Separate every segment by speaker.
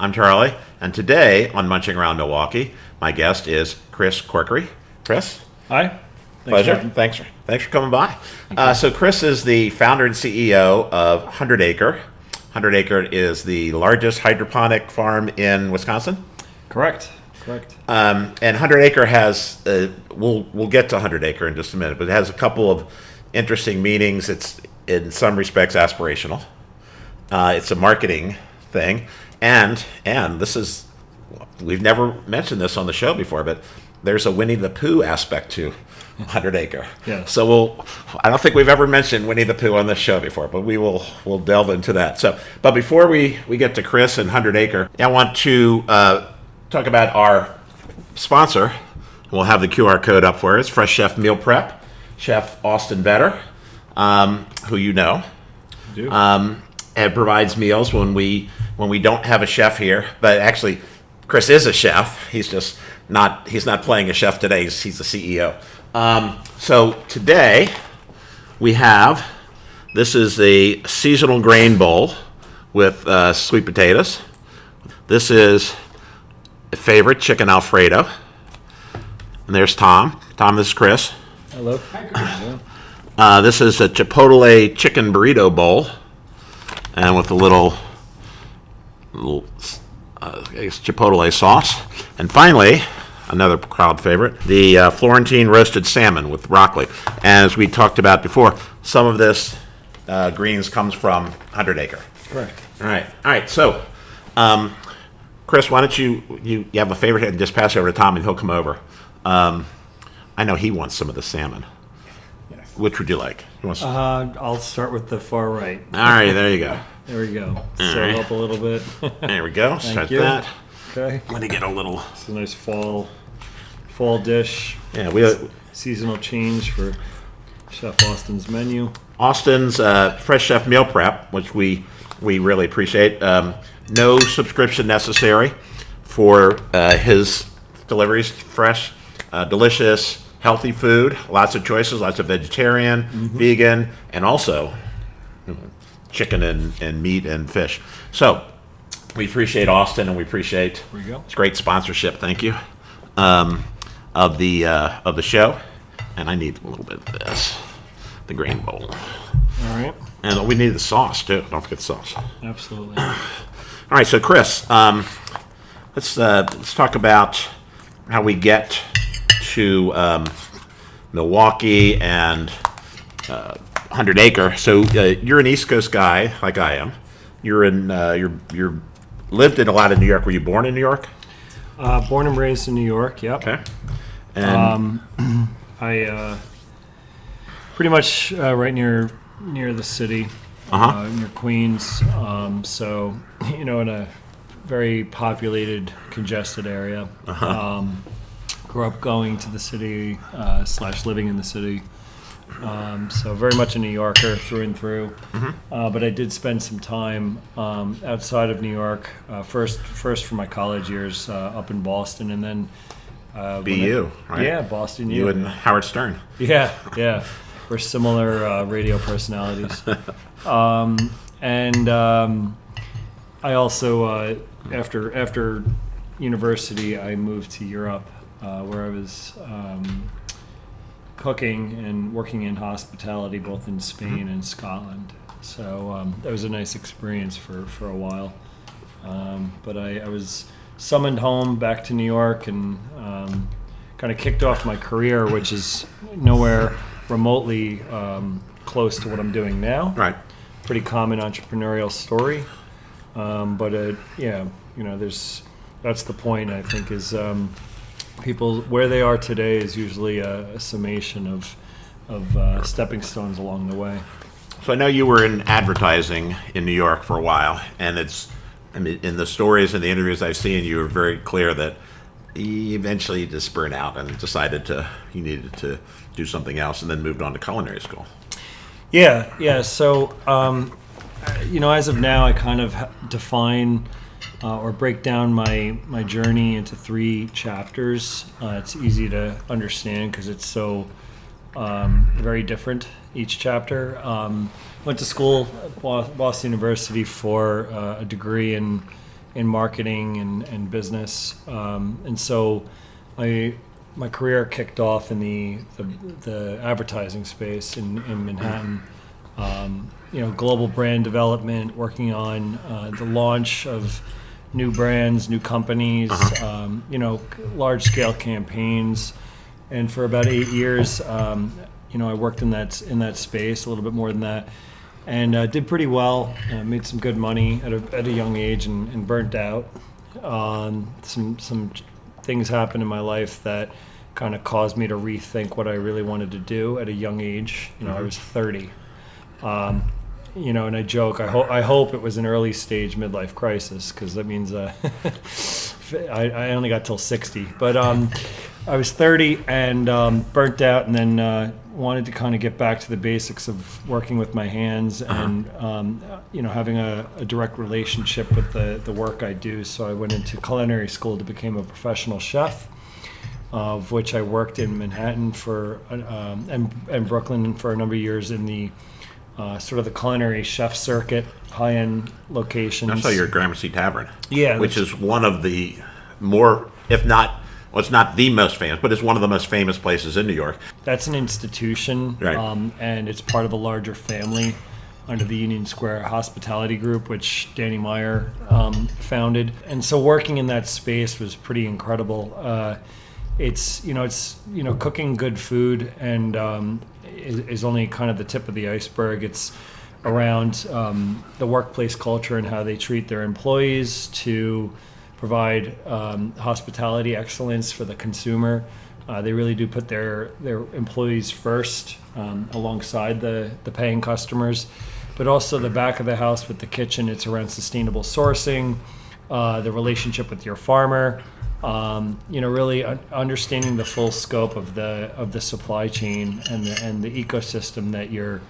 Speaker 1: I'm Charlie, and today on Munching Around Milwaukee, my guest is Chris Corkery. Chris?
Speaker 2: Hi.
Speaker 1: Pleasure. Thanks for coming by. So Chris is the founder and CEO of Hundred Acre. Hundred Acre is the largest hydroponic farm in Wisconsin.
Speaker 2: Correct.
Speaker 1: And Hundred Acre has, we'll get to Hundred Acre in just a minute, but it has a couple of interesting meanings. It's in some respects aspirational. It's a marketing thing, and this is, we've never mentioned this on the show before, but there's a Winnie the Pooh aspect to Hundred Acre.
Speaker 2: Yeah.
Speaker 1: So I don't think we've ever mentioned Winnie the Pooh on this show before, but we'll delve into that. But before we get to Chris and Hundred Acre, I want to talk about our sponsor. We'll have the QR code up for us. Fresh Chef Meal Prep, Chef Austin Vetter, who you know.
Speaker 2: I do.
Speaker 1: And provides meals when we don't have a chef here. But actually, Chris is a chef. He's not playing a chef today. He's the CEO. So today this is a seasonal grain bowl with sweet potatoes. This is a favorite, chicken Alfredo. And there's Tom. Tom, this is Chris.
Speaker 2: Hello.
Speaker 1: This is a Chipotle chicken burrito bowl. And with a little Chipotle sauce. And finally, another crowd favorite, the Florentine roasted salmon with broccoli. And as we talked about before, some of this greens comes from Hundred Acre.
Speaker 2: Correct.
Speaker 1: All right. So, Chris, why don't you have a favorite and just pass it over to Tom and he'll come over. I know he wants some of the salmon. Which would you like?
Speaker 2: I'll start with the far right.
Speaker 1: All right, there you go.
Speaker 2: There we go.
Speaker 1: All
Speaker 2: Soak
Speaker 1: right.
Speaker 2: up a little bit.
Speaker 1: There we go.
Speaker 2: Thank
Speaker 1: Start
Speaker 2: you.
Speaker 1: that.
Speaker 2: Okay.
Speaker 1: Let me get a little.
Speaker 2: It's a nice fall dish.
Speaker 1: Yeah, we
Speaker 2: Seasonal change for Chef Austin's menu.
Speaker 1: Austin's Fresh Chef Meal Prep, which we really appreciate. No subscription necessary for his deliveries. Fresh, delicious, healthy food. Lots of choices. Lots of vegetarian, vegan, and also chicken and meat and fish. So we appreciate Austin, and we appreciate
Speaker 2: There we go.
Speaker 1: it's great sponsorship. Thank you of the show. And I need a little bit of this, the grain bowl,
Speaker 2: All right.
Speaker 1: and we need the sauce too. Don't forget the sauce.
Speaker 2: Absolutely.
Speaker 1: All right, so Chris, let's talk about how we get to Milwaukee and Hundred Acre. So you're an East Coast guy, like I am. You're lived in a lot of New York. Were you born in New York?
Speaker 2: Born and raised in New York. Yep.
Speaker 1: Okay. And
Speaker 2: I pretty much right near the city, near Queens. So in a very populated, congested area. Grew up going to the city / living in the city. So very much a New Yorker through and through. But I did spend some time outside of New York. First for my college years up in Boston, and then
Speaker 1: BU, right?
Speaker 2: Yeah, Boston U.
Speaker 1: You and Howard Stern.
Speaker 2: Yeah. We're similar radio personalities. I also after university, I moved to Europe, where I was cooking and working in hospitality, both in Spain and Scotland. So that was a nice experience for a while. But I was summoned home back to New York and kind of kicked off my career, which is nowhere remotely close to what I'm doing now.
Speaker 1: Right.
Speaker 2: Pretty common entrepreneurial story. That's the point, I think, is people where they are today is usually a summation of stepping stones along the way.
Speaker 1: So I know you were in advertising in New York for a while, and in the stories and the interviews I've seen, you were very clear that you eventually just burned out and decided you needed to do something else, and then moved on to culinary school.
Speaker 2: Yeah. So, as of now, I kind of define or break down my journey into 3 chapters. It's easy to understand because it's so very different, each chapter. Went to school at Boston University for a degree in in marketing and business. And so my career kicked off in the advertising space in Manhattan. Global brand development, working on the launch of new brands, new companies, large scale campaigns. And for about 8 years, I worked in that space, a little bit more than that, and did pretty well. Made some good money at a young age, and burnt out. Some things happened in my life that kind of caused me to rethink what I really wanted to do at a young age. I was 30. And I joke, I hope it was an early stage midlife crisis, because that means I only got till 60. But I was 30 and burnt out, and then wanted to kind of get back to the basics of working with my hands and having a direct relationship with the work I do. So I went into culinary school to become a professional chef, of which I worked in Manhattan and Brooklyn for a number of years in the sort of the culinary chef circuit, high-end locations.
Speaker 1: I saw your Gramercy Tavern.
Speaker 2: Yeah.
Speaker 1: Which is one of the more, if not, well, it's not the most famous, but it's one of the most famous places in New York.
Speaker 2: That's an institution,
Speaker 1: right.
Speaker 2: And it's part of a larger family under the Union Square Hospitality Group, which Danny Meyer founded. And so working in that space was pretty incredible. It's cooking good food and is only kind of the tip of the iceberg. It's around the workplace culture and how they treat their employees, to provide hospitality excellence for the consumer. They really do put their employees first, alongside the paying customers, but also the back of the house with the kitchen. It's around sustainable sourcing, the relationship with your farmer, really understanding the full scope of the supply chain and the ecosystem that you're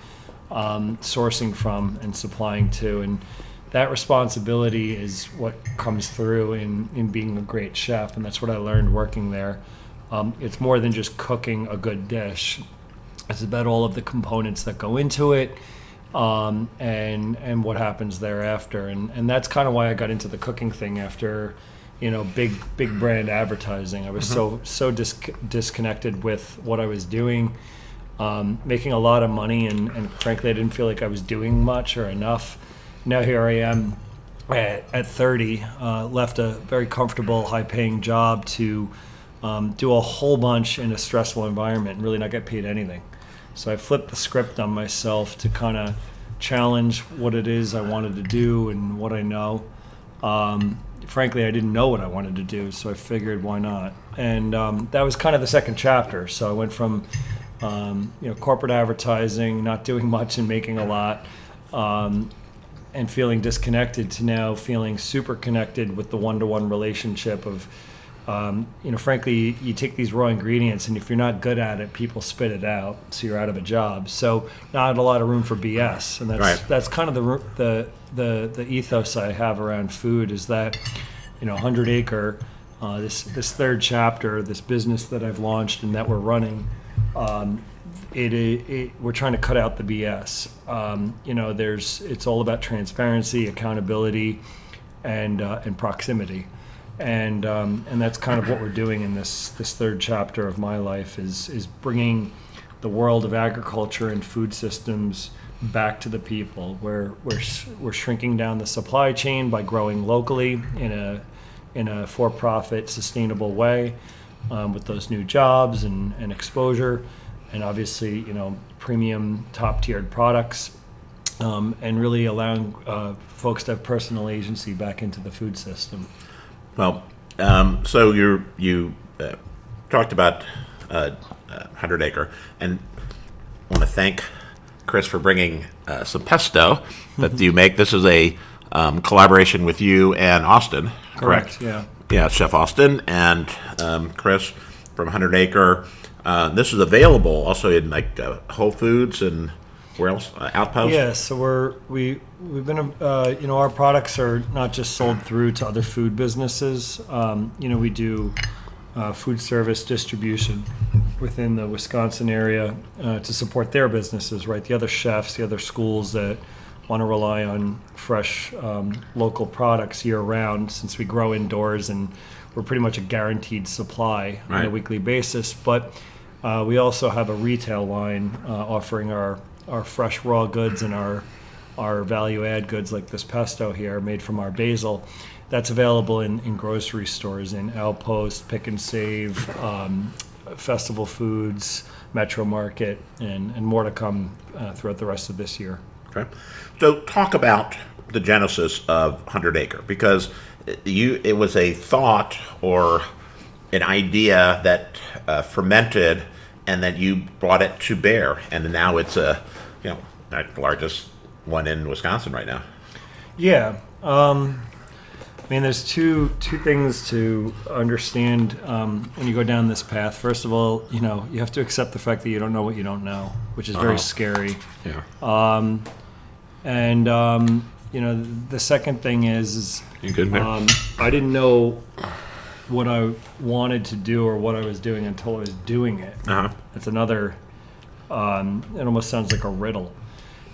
Speaker 2: sourcing from and supplying to. And that responsibility is what comes through in being a great chef, and that's what I learned working there. It's more than just cooking a good dish. It's about all of the components that go into it, and what happens thereafter. And that's kind of why I got into the cooking thing after, big brand advertising. I was so disconnected with what I was doing, making a lot of money, and frankly, I didn't feel like I was doing much or enough. Now here I am at 30, left a very comfortable, high-paying job to do a whole bunch in a stressful environment and really not get paid anything. So I flipped the script on myself to kind of challenge what it is I wanted to do and what I know. Frankly, I didn't know what I wanted to do, so I figured, why not? And that was kind of the second chapter. So I went from corporate advertising, not doing much and making a lot, and feeling disconnected, to now feeling super connected with the one-to-one relationship of, frankly, you take these raw ingredients, and if you're not good at it, people spit it out, so you're out of a job. So not a lot of room for BS, and that's kind of the ethos I have around food, is that, 100 Acre, this third chapter, this business that I've launched and that we're running, we're trying to cut out the BS. It's all about transparency, accountability, and proximity, and that's kind of what we're doing in this third chapter of my life, is bringing the world of agriculture and food systems back to the people. We're shrinking down the supply chain by growing locally in a for-profit, sustainable way, with those new jobs and exposure. And obviously, premium, top-tiered products, and really allowing folks to have personal agency back into the food system.
Speaker 1: Well, so you talked about 100 Acre, and I want to thank Chris for bringing some pesto that you make. This is a collaboration with you and Austin, correct?
Speaker 2: Yeah.
Speaker 1: Yeah, Chef Austin and Chris from 100 Acre. This is available also in Whole Foods and where else? Outpost?
Speaker 2: Yeah, so we've been, our products are not just sold through to other food businesses. We do food service distribution within the Wisconsin area to support their businesses, right? The other chefs, the other schools that want to rely on fresh local products year round, since we grow indoors and we're pretty much a guaranteed supply on a weekly basis. But we also have a retail line offering our fresh raw goods and our value add goods, like this pesto here made from our basil. That's available in grocery stores, in Outpost, Pick and Save, Festival Foods, Metro Market, and more to come throughout the rest of this year.
Speaker 1: Okay. So talk about the genesis of 100 Acre, because it was a thought or an idea that fermented, and then you brought it to bear, and now it's the largest one in Wisconsin right now.
Speaker 2: Yeah. I mean, there's two things to understand when you go down this path. First of all, you have to accept the fact that you don't know what you don't know, which is very scary.
Speaker 1: Yeah.
Speaker 2: The second thing is
Speaker 1: you good, man?
Speaker 2: I didn't know what I wanted to do or what I was doing until I was doing it. That's another. It almost sounds like a riddle.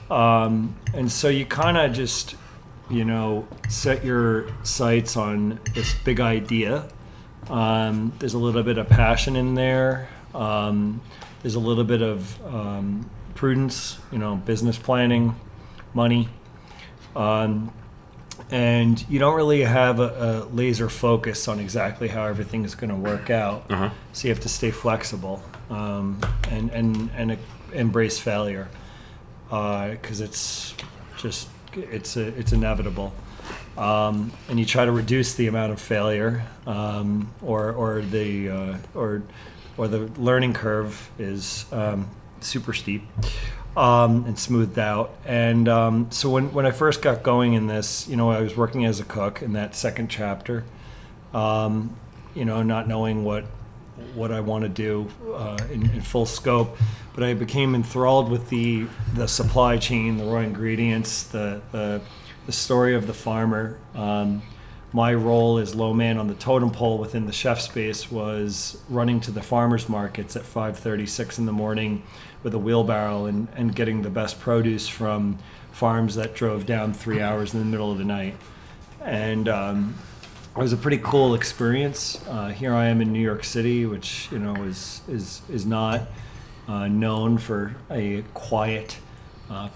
Speaker 2: And so you kind of just, set your sights on this big idea. There's a little bit of passion in there. There's a little bit of prudence, business planning, money. And you don't really have a laser focus on exactly how everything is going to work out. So you have to stay flexible and embrace failure, because it's inevitable. And you try to reduce the amount of failure, or the learning curve is super steep and smoothed out. And so when I first got going in this, I was working as a cook in that second chapter, not knowing what I want to do in full scope. But I became enthralled with the supply chain, the raw ingredients, the story of the farmer. My role as low man on the totem pole within the chef space was running to the farmers markets at 5:36 in the morning with a wheelbarrow and getting the best produce from farms that drove down 3 hours in the middle of the night. And it was a pretty cool experience. Here I am in New York City, which is not known for a quiet,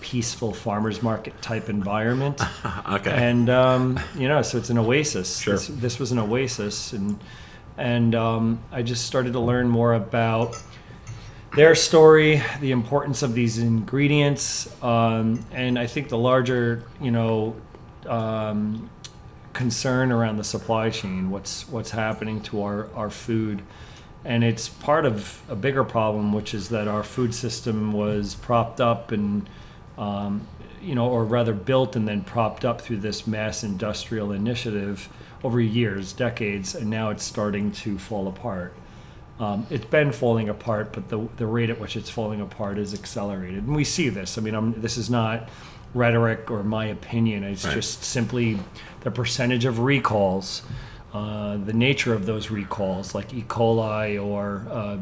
Speaker 2: peaceful farmers market type environment.
Speaker 1: Okay.
Speaker 2: And so it's an oasis.
Speaker 1: Sure.
Speaker 2: This was an oasis, and I just started to learn more about their story, the importance of these ingredients, and I think the larger concern around the supply chain, what's happening to our food. And it's part of a bigger problem, which is that our food system was propped up and, or rather built and then propped up through this mass industrial initiative over years, decades, and now it's starting to fall apart. It's been falling apart, but the rate at which it's falling apart is accelerated. And we see this. I mean, this is not rhetoric or my opinion. It's just simply the percentage of recalls. The nature of those recalls, like E. coli or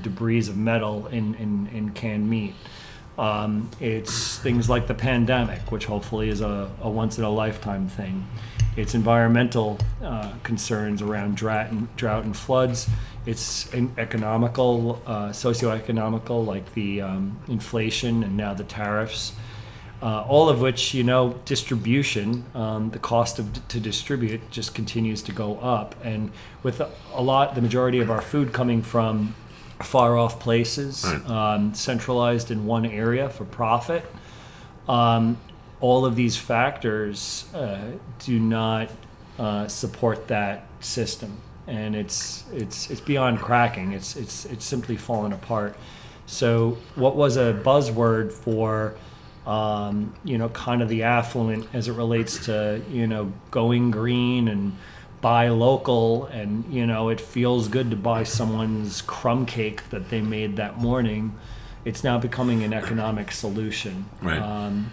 Speaker 2: debris of metal in canned meat. It's things like the pandemic, which hopefully is a once in a lifetime thing. It's environmental concerns around drought and floods. It's economical, socioeconomical, like the inflation and now the tariffs. All of which, distribution, the cost to distribute just continues to go up. And with the majority of our food coming from far off places, centralized in one area for profit, all of these factors do not support that system. And it's beyond cracking. It's simply fallen apart. So what was a buzzword for kind of the affluent as it relates to, going green and buy local, and, it feels good to buy someone's crumb cake that they made that morning. It's now becoming an economic solution.
Speaker 1: Right.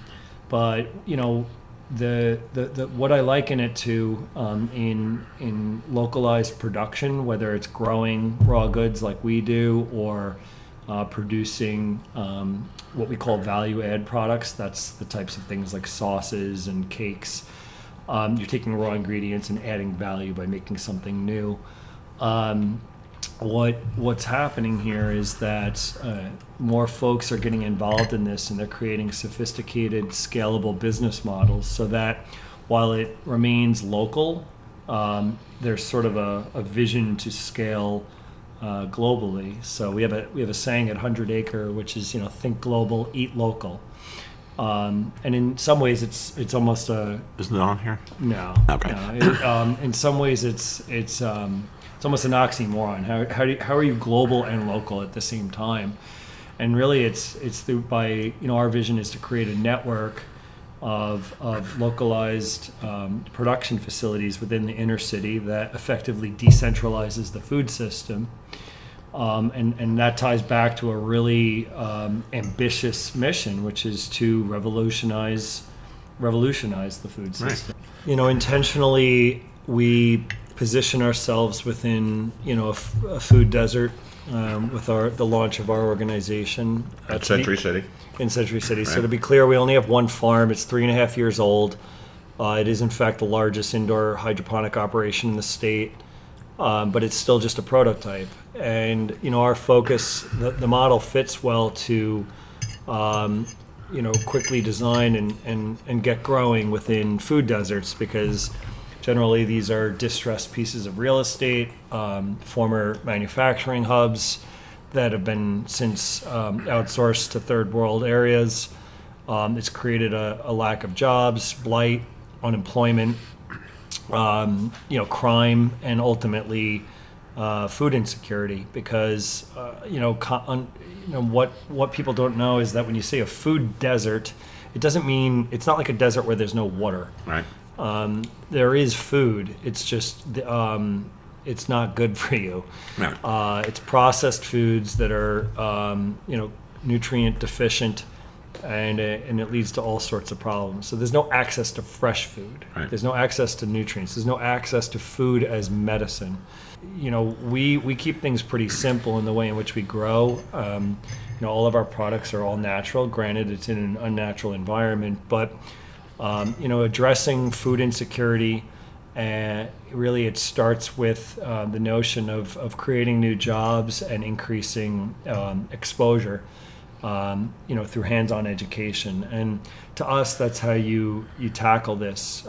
Speaker 2: But, the what I liken it to in localized production, whether it's growing raw goods like we do or producing what we call value add products. That's the types of things like sauces and cakes. You're taking raw ingredients and adding value by making something new. What's happening here is that more folks are getting involved in this, and they're creating sophisticated, scalable business models so that while it remains local, there's sort of a vision to scale globally. So we have a saying at 100 Acre, which is, think global, eat local. And in some ways, it's almost a.
Speaker 1: Isn't it on here?
Speaker 2: No.
Speaker 1: Okay.
Speaker 2: No. In some ways, it's almost an oxymoron. How are you global and local at the same time? And really, it's through by our vision is to create a network of localized production facilities within the inner city that effectively decentralizes the food system. And that ties back to a really ambitious mission, which is to revolutionize the food system. Right. Intentionally, we position ourselves within a food desert with the launch of our organization
Speaker 1: at Century City.
Speaker 2: In Century City.
Speaker 1: Right.
Speaker 2: So to be clear, we only have one farm. It's 3.5 years old. It is in fact the largest indoor hydroponic operation in the state, but it's still just a prototype. And our focus, the model fits well to quickly design and get growing within food deserts, because generally these are distressed pieces of real estate, former manufacturing hubs that have been since outsourced to third world areas. It's created a lack of jobs, blight, unemployment, crime, and ultimately food insecurity. Because what people don't know is that when you say a food desert, it doesn't mean it's not like a desert where there's no water.
Speaker 1: Right.
Speaker 2: There is food. It's just it's not good for you.
Speaker 1: No.
Speaker 2: It's processed foods that are nutrient deficient, and it leads to all sorts of problems. So there's no access to fresh food.
Speaker 1: Right.
Speaker 2: There's no access to nutrients. There's no access to food as medicine. We keep things pretty simple in the way in which we grow. All of our products are all natural. Granted, it's in an unnatural environment, but addressing food insecurity, really it starts with the notion of creating new jobs and increasing exposure, through hands-on education. And to us, that's how you tackle this.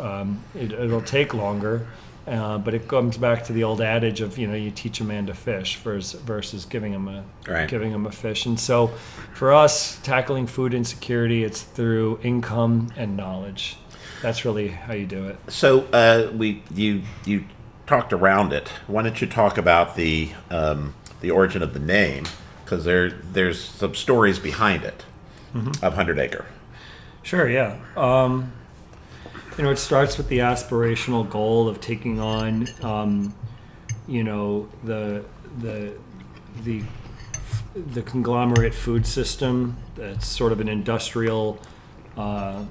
Speaker 2: It'll take longer, but it comes back to the old adage of you teach a man to fish versus giving him a fish. And so, for us, tackling food insecurity, it's through income and knowledge. That's really how you do it.
Speaker 1: So you talked around it. Why don't you talk about the origin of the name? Because there's some stories behind it, of 100 Acre.
Speaker 2: Sure. Yeah. It starts with the aspirational goal of taking on, the conglomerate food system that's sort of an industrial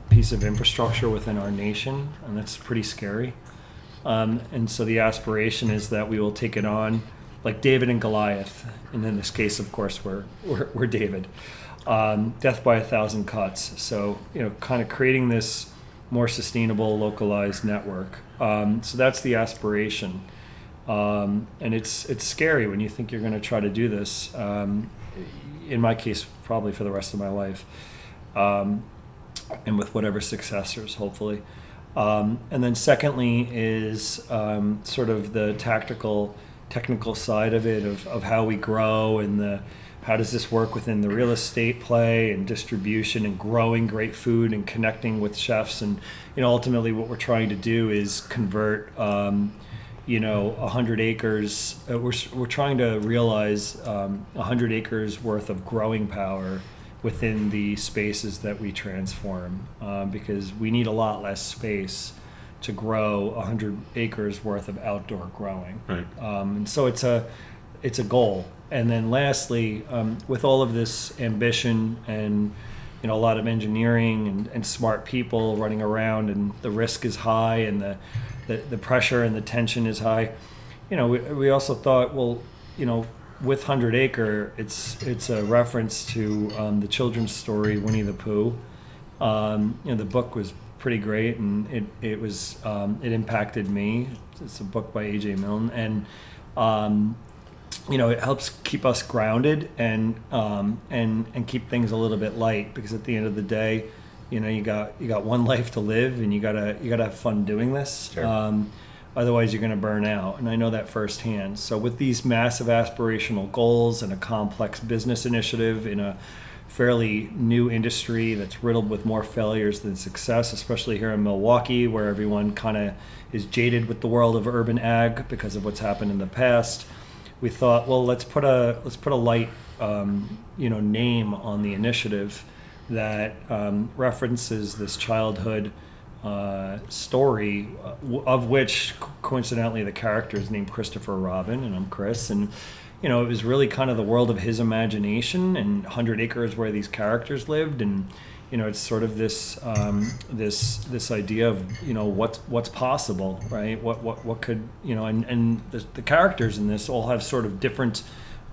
Speaker 2: piece of infrastructure within our nation, and that's pretty scary. And so the aspiration is that we will take it on like David and Goliath, and in this case, of course, we're David. Death by 1,000 cuts. So kind of creating this more sustainable, localized network. So that's the aspiration, and it's scary when you think you're going to try to do this. In my case, probably for the rest of my life. And with whatever successors, hopefully. And then secondly is sort of the technical side of it, of how we grow, and how does this work within the real estate play and distribution and growing great food and connecting with chefs. And ultimately what we're trying to do is convert 100 acres. We're trying to realize 100 acres worth of growing power within the spaces that we transform, because we need a lot less space to grow 100 acres worth of outdoor growing.
Speaker 1: Right.
Speaker 2: And so it's a goal. And then lastly, with all of this ambition and a lot of engineering and smart people running around, and the risk is high, and the pressure and the tension is high, we also thought, well, with 100 Acre, it's a reference to the children's story Winnie the Pooh. The book was pretty great, and it impacted me. It's a book by A.J. Milne, and it helps keep us grounded and keep things a little bit light, because at the end of the day, you got one life to live, and you gotta have fun doing this.
Speaker 1: Sure.
Speaker 2: Otherwise, you're going to burn out, and I know that firsthand. So with these massive aspirational goals and a complex business initiative in a fairly new industry that's riddled with more failures than success, especially here in Milwaukee, where everyone kind of is jaded with the world of urban ag because of what's happened in the past, we thought, well, let's put a light name on the initiative that references this childhood story, of which coincidentally the character is named Christopher Robin, and I'm Chris, and it was really kind of the world of his imagination, and 100 Acre is where these characters lived, and it's sort of this this idea of what's possible, right? What could and the characters in this all have sort of different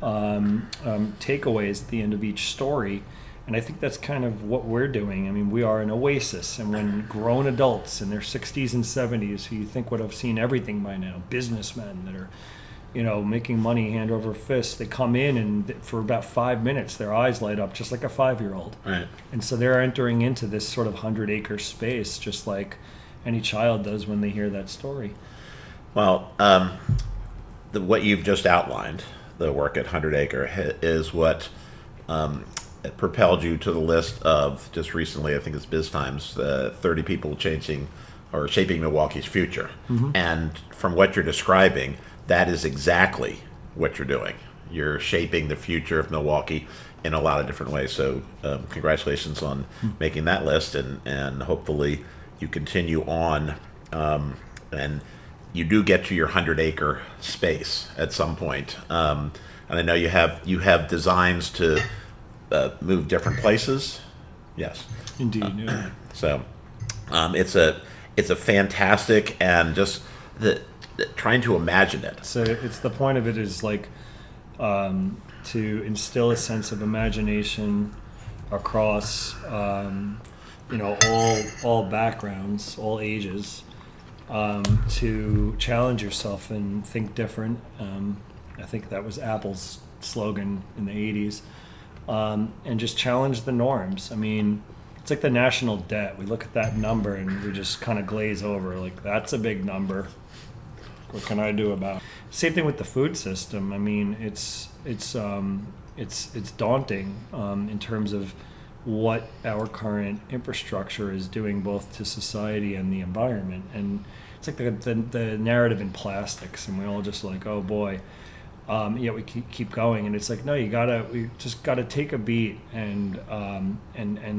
Speaker 2: takeaways at the end of each story. And I think that's kind of what we're doing. I mean, we are an oasis. And when grown adults in their 60s and 70s, who you think would have seen everything by now, businessmen that are, making money hand over fist, they come in and for about 5 minutes, their eyes light up just like a 5-year-old.
Speaker 1: Right.
Speaker 2: And so they're entering into this sort of 100-acre space, just like any child does when they hear that story.
Speaker 1: Well, what you've just outlined, the work at 100 Acre, is what it propelled you to the list of, just recently, I think it's BizTimes, 30 people changing or shaping Milwaukee's future. Mm-hmm. And from what you're describing, that is exactly what you're doing. You're shaping the future of Milwaukee in a lot of different ways. So congratulations on making that list, and hopefully you continue on, and you do get to your 100 Acre space at some point. And I know you have designs to move different places. Yes,
Speaker 2: indeed. Yeah.
Speaker 1: So it's a fantastic, and just trying to imagine it.
Speaker 2: So it's the point of it is like to instill a sense of imagination across all backgrounds, all ages, to challenge yourself and think different. I think that was Apple's slogan in the 80s. And just challenge the norms. I mean, it's like the national debt. We look at that number and we just kind of glaze over, like, that's a big number. What can I do about it? Same thing with the food system. I mean, it's daunting in terms of what our current infrastructure is doing both to society and the environment. And it's like the narrative in plastics, and we're all just like, oh boy. Yet we keep going, and it's like, no, we just gotta take a beat and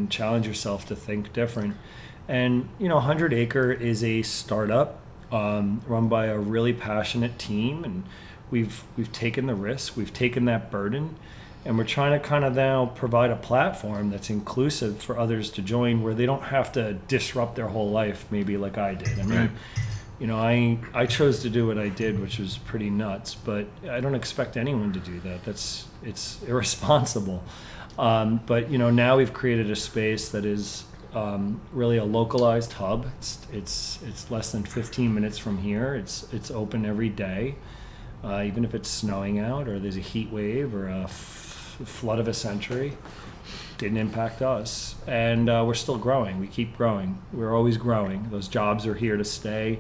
Speaker 2: challenge yourself to think different. And 100 Acre is a startup run by a really passionate team, and we've taken the risk, we've taken that burden, and we're trying to kind of now provide a platform that's inclusive for others to join, where they don't have to disrupt their whole life, maybe like I did. I mean. Right. I chose to do what I did, which was pretty nuts, but I don't expect anyone to do that. It's irresponsible. But now we've created a space that is really a localized hub. It's less than 15 minutes from here. It's open every day, even if it's snowing out or there's a heat wave or a flood of a century. Didn't impact us, and we're still growing. We keep growing. We're always growing. Those jobs are here to stay.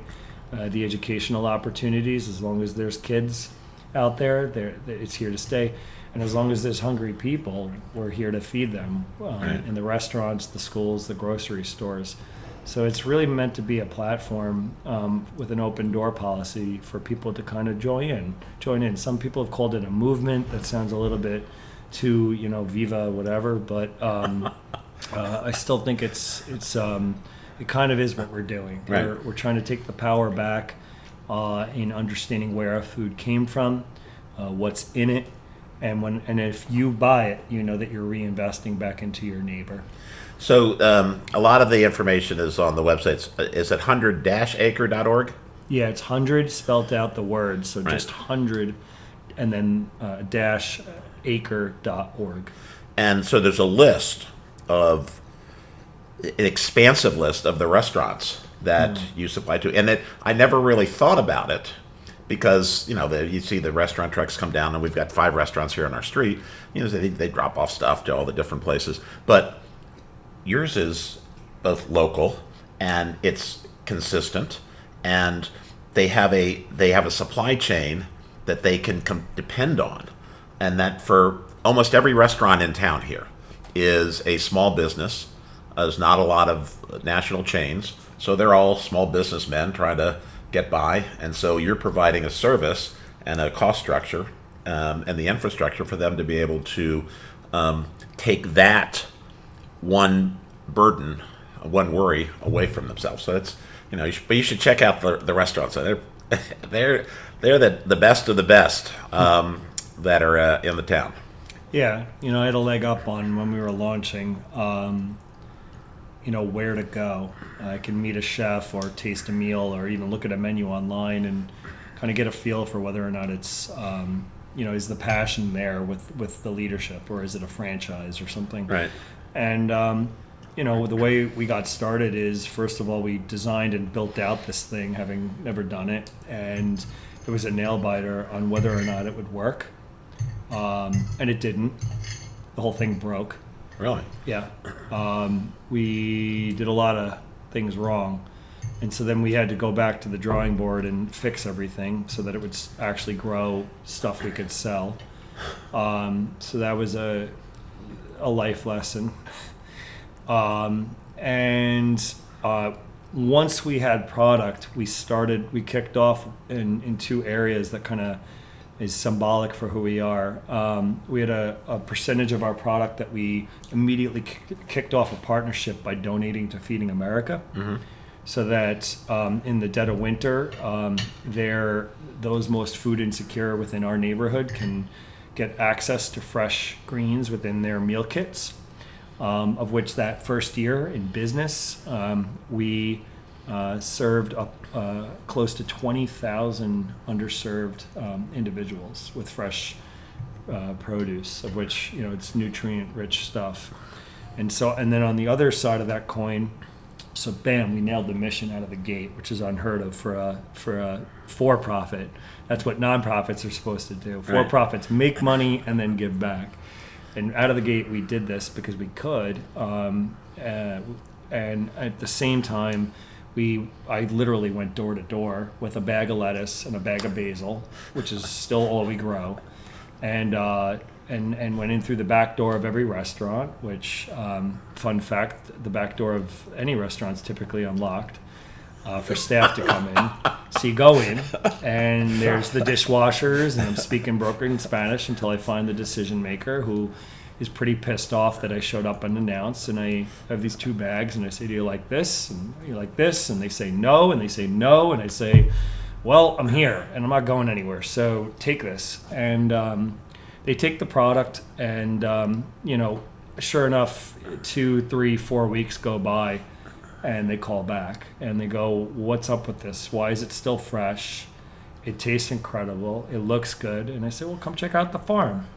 Speaker 2: The educational opportunities, as long as there's kids out there, it's here to stay. And as long as there's hungry people, we're here to feed them
Speaker 1: Right.
Speaker 2: in the restaurants, the schools, the grocery stores. So it's really meant to be a platform with an open door policy for people to kind of join in. Some people have called it a movement. That sounds a little bit too, Viva, whatever. But I still think it kind of is what we're doing.
Speaker 1: Right.
Speaker 2: We're trying to take the power back in understanding where our food came from, what's in it, and if you buy it, you know that you're reinvesting back into your neighbor.
Speaker 1: So a lot of the information is on the website. Is it 100-acre.org?
Speaker 2: Yeah, it's 100 spelt out the word, so
Speaker 1: Right.
Speaker 2: just 100 and then -acre.org.
Speaker 1: And so there's a list of an expansive list of the restaurants that you supply to, and I never really thought about it because you see the restaurant trucks come down, and we've got 5 restaurants here on our street. They drop off stuff to all the different places, but yours is both local and it's consistent, and they have a supply chain that they can depend on, and that for almost every restaurant in town here is a small business. There's not a lot of national chains, so they're all small businessmen trying to get by, and so you're providing a service and a cost structure and the infrastructure for them to be able to take that one burden, one worry away from themselves. So it's but you should check out the restaurants. They're the best of the best that are in the town.
Speaker 2: Yeah, I had a leg up on when we were launching. Where to go. I can meet a chef or taste a meal or even look at a menu online and kind of get a feel for whether or not it's, is the passion there with the leadership, or is it a franchise or something?
Speaker 1: Right.
Speaker 2: And, the way we got started is, first of all, we designed and built out this thing, having never done it. And it was a nail biter on whether or not it would work. And it didn't. The whole thing broke.
Speaker 1: Really?
Speaker 2: Yeah. We did a lot of things wrong. And so then we had to go back to the drawing board and fix everything so that it would actually grow stuff we could sell. So that was a life lesson. Once we had product, we kicked off in 2 areas that kind of is symbolic for who we are. We had a percentage of our product that we immediately kicked off a partnership by donating to Feeding America, so that in the dead of winter, those most food insecure within our neighborhood can get access to fresh greens within their meal kits, of which that first year in business, we served up close to 20,000 underserved individuals with fresh produce, of which it's nutrient-rich stuff. And then on the other side of that coin, so bam, we nailed the mission out of the gate, which is unheard of for a for-profit. That's what nonprofits are supposed to do. For-profits make money and then give back. And out of the gate, we did this because we could, and at the same time, I literally went door to door with a bag of lettuce and a bag of basil, which is still all we grow, and went in through the back door of every restaurant. Which, fun fact, the back door of any restaurant is typically unlocked for staff to come in. So you go in, and there's the dishwashers, and I'm speaking broken Spanish until I find the decision maker, who is pretty pissed off that I showed up unannounced. And I have these 2 bags, and I say, "Do you like this? And you like this?" And they say no, and they say no, and I say, "Well, I'm here, and I'm not going anywhere, so take this." And they take the product, and sure enough, 2, 3, 4 weeks go by, and they call back, and they go, "What's up with this? Why is it still fresh? It tastes incredible. It looks good." And I say, "Well, come check out the farm."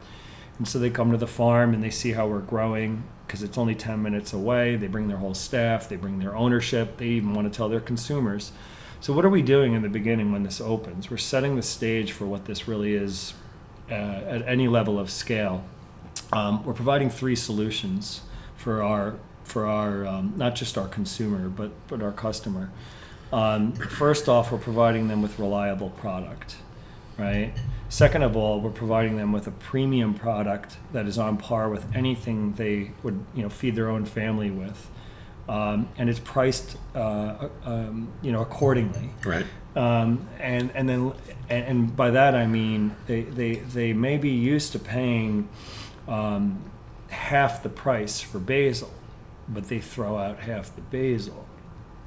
Speaker 2: And so they come to the farm, and they see how we're growing, because it's only 10 minutes away. They bring their whole staff. They bring their ownership. They even want to tell their consumers. So what are we doing in the beginning when this opens? We're setting the stage for what this really is at any level of scale. We're providing 3 solutions for our not just our consumer, but our customer. First off, we're providing them with reliable product, right? Second of all, we're providing them with a premium product that is on par with anything they would feed their own family with, and it's priced accordingly.
Speaker 1: Right.
Speaker 2: And by that I mean they may be used to paying half the price for basil, but they throw out half the basil.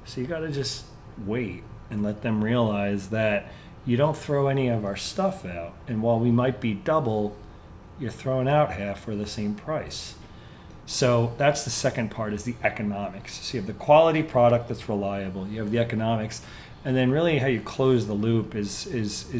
Speaker 2: So you got to just wait and let them realize that you don't throw any of our stuff out. And while we might be double, you're throwing out half for the same price. So that's the second part, is the economics. So you have the quality product that's reliable. You have the economics. And then really how you close the loop is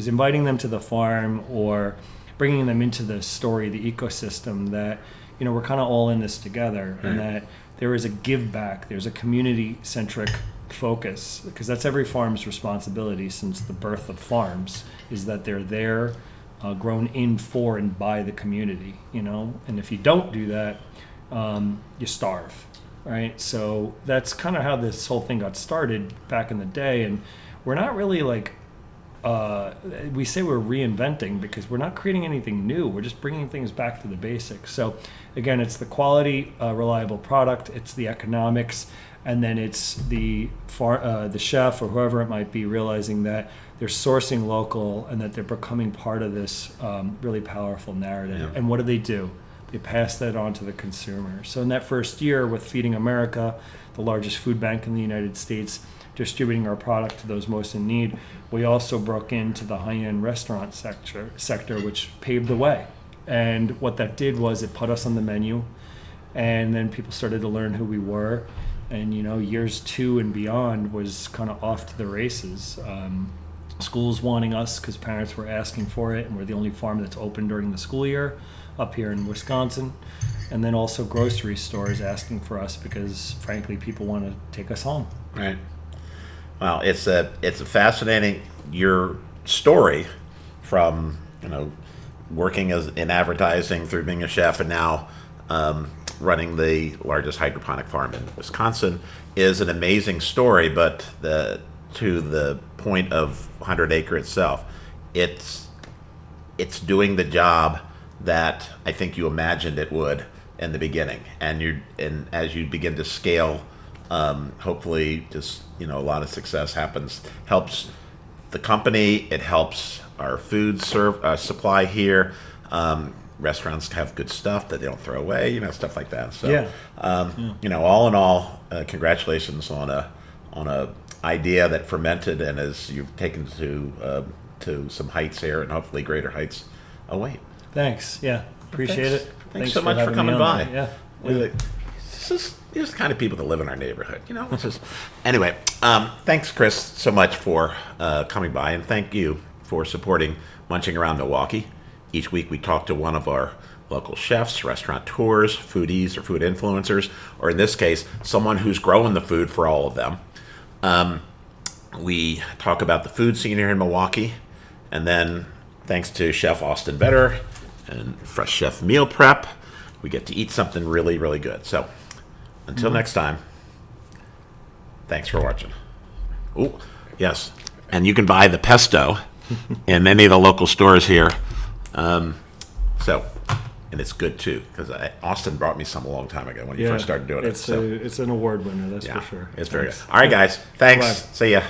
Speaker 2: inviting them to the farm or bringing them into the story, the ecosystem, that, you know, we're kind of all in this together, and that there is a give back, there's a community-centric focus, because that's every farm's responsibility since the birth of farms, is that they're there, grown in for and by the community, you know? And if you don't do that, you starve, right? So that's kind of how this whole thing got started back in the day, and we're not really like, we say we're reinventing because we're not creating anything new. We're just bringing things back to the basics. So again, it's the quality, reliable product, it's the economics, and then it's the chef or whoever it might be realizing that they're sourcing local and that they're becoming part of this really powerful narrative.
Speaker 1: Yeah.
Speaker 2: And what do? They pass that on to the consumer. So in that first year with Feeding America, the largest food bank in the United States, distributing our product to those most in need, we also broke into the high-end restaurant sector, which paved the way. And what that did was it put us on the menu, and then people started to learn who we were. And, you know, years 2 and beyond was kind of off to the races. Schools wanting us because parents were asking for it, and we're the only farm that's open during the school year up here in Wisconsin. And then also grocery stores asking for us because, frankly, people want to take us home.
Speaker 1: Right. Well, it's a fascinating, your story from, you know, working in advertising through being a chef and now running the largest hydroponic farm in Wisconsin is an amazing story. But to the point of 100 Acre itself, it's doing the job that I think you imagined it would in the beginning, and as you begin to scale, hopefully, just, you know, a lot of success helps the company. It helps our food supply here. Restaurants have good stuff that they don't throw away, you know, stuff like that. So, you know, all in all, congratulations on a idea that fermented and as you've taken to some heights here, and hopefully greater heights await.
Speaker 2: Thanks. Yeah, appreciate it.
Speaker 1: Thanks so much for coming by.
Speaker 2: Yeah.
Speaker 1: This is the kind of people that live in our neighborhood, you know. Anyway, thanks, Chris, so much for coming by, and thank you for supporting Munching Around Milwaukee. Each week we talk to one of our local chefs, restaurateurs, foodies, or food influencers, or in this case, someone who's growing the food for all of them. We talk about the food scene here in Milwaukee, and then thanks to Chef Austin Vetter and Fresh Chef Meal Prep, we get to eat something really, really good. So until next time, thanks for watching. Oh, yes. And you can buy the pesto in many of the local stores here. And it's good too, because Austin brought me some a long time ago when he first started doing it.
Speaker 2: It's an award winner, that's for sure.
Speaker 1: It's very good. All right, guys. Thanks.
Speaker 2: Bye.
Speaker 1: See ya.